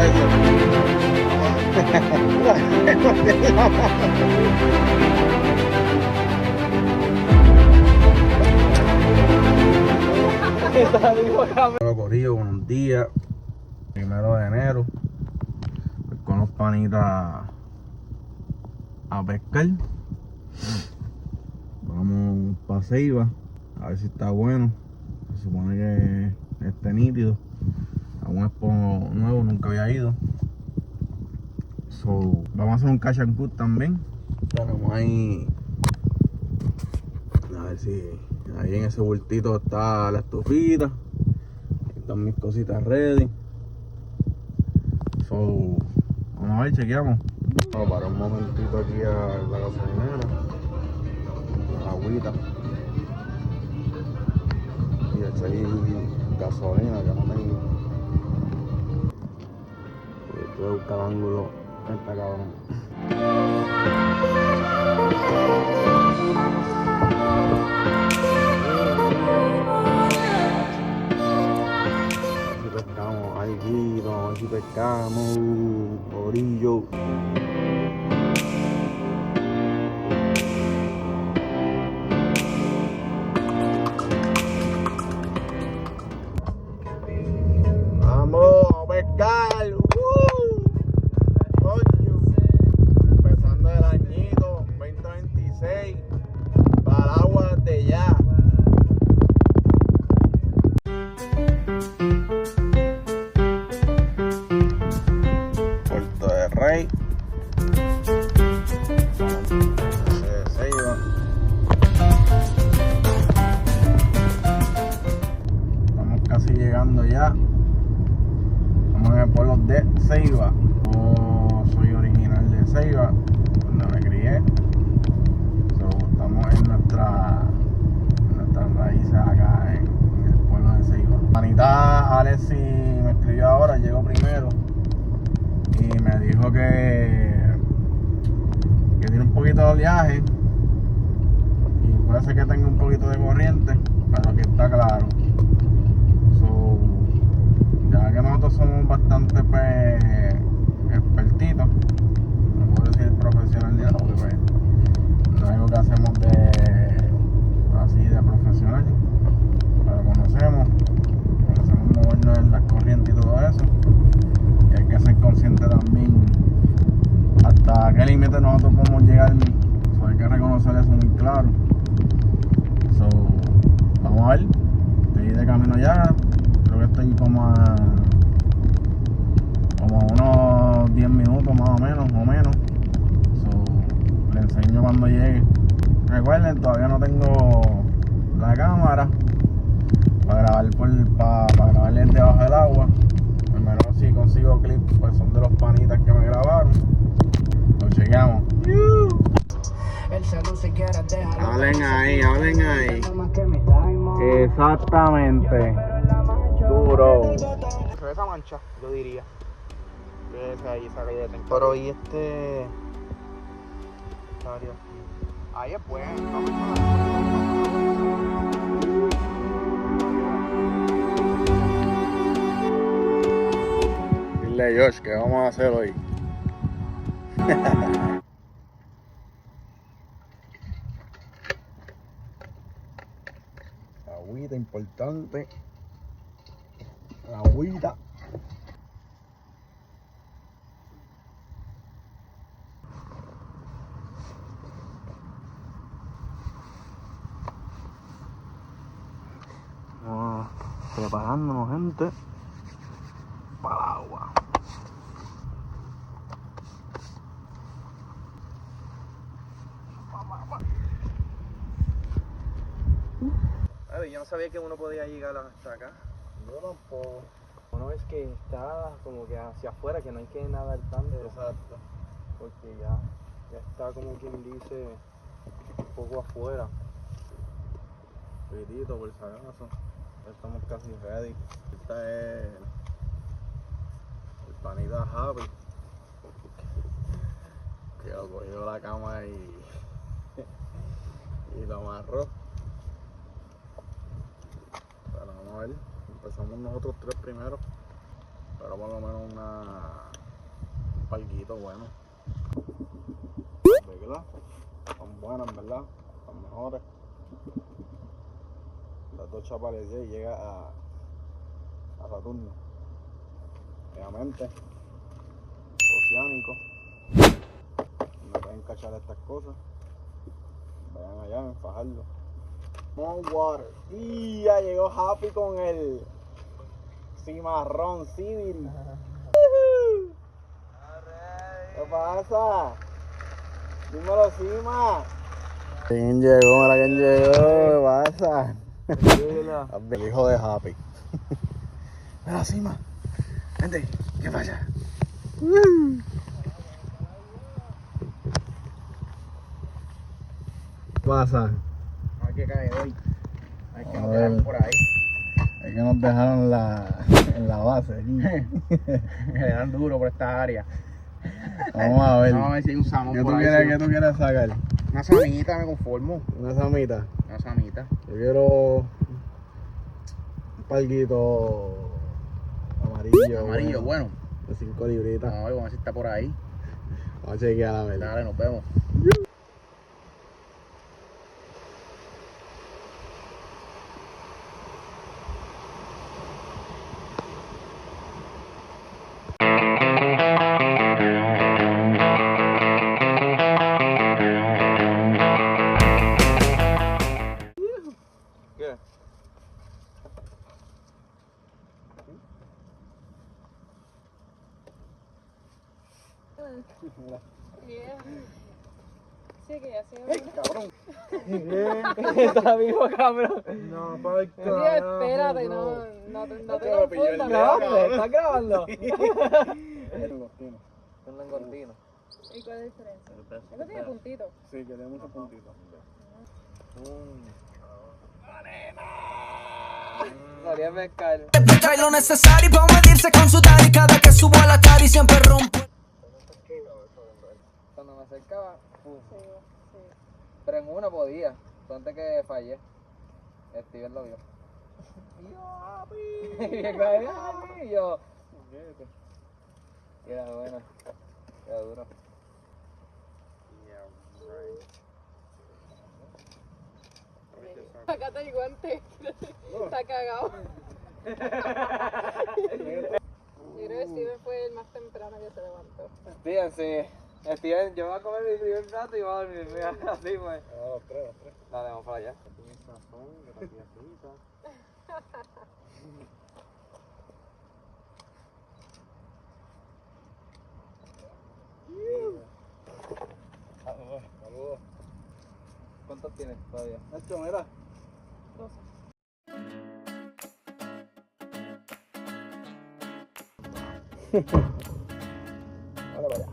eso. Corillo, buenos días. 1 de enero. Voy con los panitas a pescar. Vamos para Ceiba a ver si está bueno. Se supone que esté nítido. A un expo nuevo, nunca había ido. Vamos a hacer un catch and cook también. Tenemos ahí, a ver si ahí en ese bultito está la estufita. Aquí están mis cositas ready. Vamos a ver, chequeamos. Vamos a parar un momentito aquí a la gasolinera. La agüita. Y echar gasolina que no tengo. Voy a buscar ángulo. Está cabrón. Si pescamos alguito, a ver si pescamos orillo. Vamos a pescar. Empezando el añito 2026. Paraguas de ya. Puerto de Rey. Ceiba. Estamos casi llegando ya. Estamos en el pueblo de Ceiba. Yo soy original de Ceiba, donde me crié. Estamos en nuestras raíces acá en el pueblo de Ceiba. Manita Alexi me escribió ahora, llegó primero y me dijo que tiene un poquito de oleaje y puede ser que tenga un poquito de corriente, pero que está claro. Ya que nosotros somos bastante expertitos, no puedo decir profesional de algo, pues no es algo que hacemos así de profesional, pero conocemos movernos en las corrientes y todo eso, y hay que ser consciente también hasta qué límite nosotros podemos llegar. Hay que reconocer eso muy claro. Vamos a ver, estoy de camino ya. Creo que estoy como a unos 10 minutos más o menos, le enseño cuando llegue. Recuerden, todavía no tengo la cámara para grabar para grabarles debajo del agua. Primero si consigo clips, pues son de los panitas que me grabaron. Lo chequeamos. Hablen ahí. Exactamente. Duro. Se ve esa mancha, yo diría. Esa ahí, esa calle de Tenco. Pero y ahí es bueno. Dile a Josh que vamos a hacer hoy. Agüita importante. Agüita. Preparándonos, gente, para el agua. A ver, yo no sabía que uno podía llegar hasta acá. Yo tampoco. Uno es que está como que hacia afuera, que no hay que nadar tanto. Exacto. Porque ya está como quien dice un poco afuera. Pitito por si acaso. Estamos casi ready. Esta es el panita Happy, que lo cogió la cama y lo amarró. Pero vamos a ver, empezamos nosotros tres primero. Pero por lo menos un parquito bueno. ¿Verdad? Son buenas, ¿verdad? Son mejores. Las dos chapales y llega a Saturno. Obviamente, oceánico. No pueden cachar estas cosas. Vayan allá en Fajardo. More water. Y ya llegó Happy con el cimarrón civil. ¿Qué pasa? Dímelo, Cima. ¿Quién llegó? Mira quién llegó. ¿Qué pasa? El hijo de Happy. Mira, Cima. Vente, ¿qué pasa? ¿Qué pasa? Hay que caer hoy. Hay que A nos ver. dejar por ahí. Es que nos dejaron en la base aquí. Me dan duro por esta área. Vamos a ver. Vamos a ver si hay un salmón ¿Qué por tú ahí. quieres, ¿qué tú quieres sacar? Una samita, me conformo. Una samita. Una samita. Yo quiero un palguito amarillo. Amarillo, bueno. De 5 libritas. Vamos a ver si está por ahí. Vamos a chequear a ver. Dale, nos vemos. ¿Qué? Sí, que ya se Cabrón. Está vivo, cabrón. No, para el Sí, espérate, no te lo pillé el confundas. dedo. ¿No? ¿Estás grabando? Un Un langostino. ¿Y cuál es la diferencia? Eso tiene puntito. Sí, queremos muchos puntitos. Salía a pescar. Trae lo necesario para medirse con su daddy. Cada que subo a la tarde siempre rompo. Cuando me acercaba, Sí, sí. pero en una podía. Antes que fallé. Steven lo vio. Y yo, papi. Y me caí, papi. Y yo. Y era bueno. Era duro. Sácate el guante. Está cagado. Yo creo que Steven fue el más temprano que se levantó. Steven, sí. Steven, yo voy a comer mi primer plato y voy a dormir. Mira, así pues. Los tres. Dale, vamos para allá. Saludos. ¿Cuántos tienes todavía? Nacho, mira. 12. Dale para allá.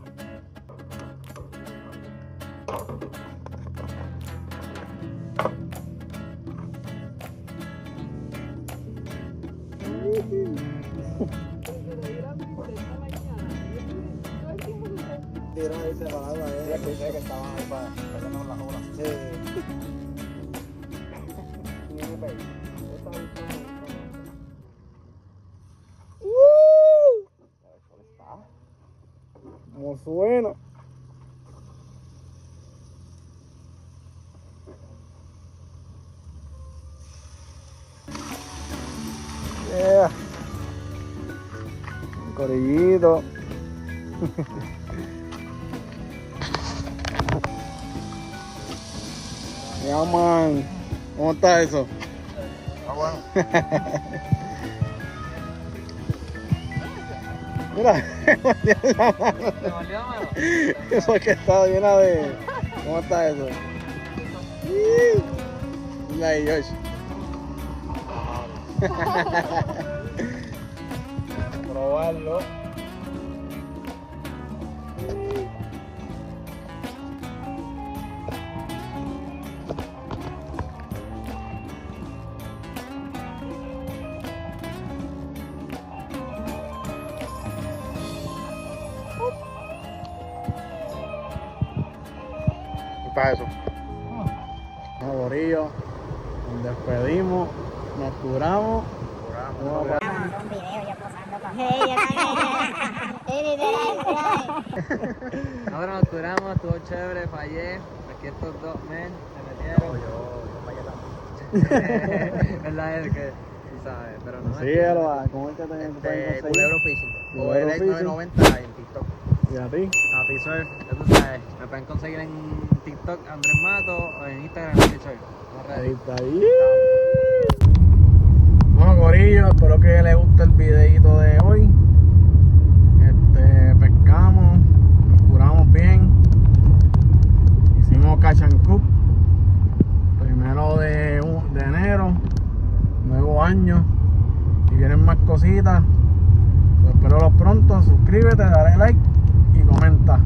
Tira ahí separada, Pensé que estaban ahí para sacarnos las olas. Como suena. Yeah. Un corillito. Yeah, man. ¿Cómo está eso? bueno. Mira, ¿Te mordió la mano? eso que está llena de... ¿Cómo está eso? Mira ahí, Josh. Probarlo. Está eso. Borillo, nos despedimos, nos curamos. Un video yo posando para Ahora nos curamos, estuvo chévere, fallé. Aquí estos dos men se metieron. ¿Verdad? Es que tú sabes, pero no. Síguelo, ¿cómo es que te pueden Culebro Fishing. O Culebro el Fishing. 990 en TikTok. ¿Y a ti? Happy Surf, ya tú sabes. Me pueden conseguir en TikTok Andrés Mato o en Instagram Happy Surf. Ahí está ahí. Bueno, corillo, espero que les guste el videito de hoy. Pescamos, nos curamos bien. Hicimos catch and cook. Primero de enero, nuevo año. Si vienen más cositas, pues espero pronto. Suscríbete, dale like y comenta.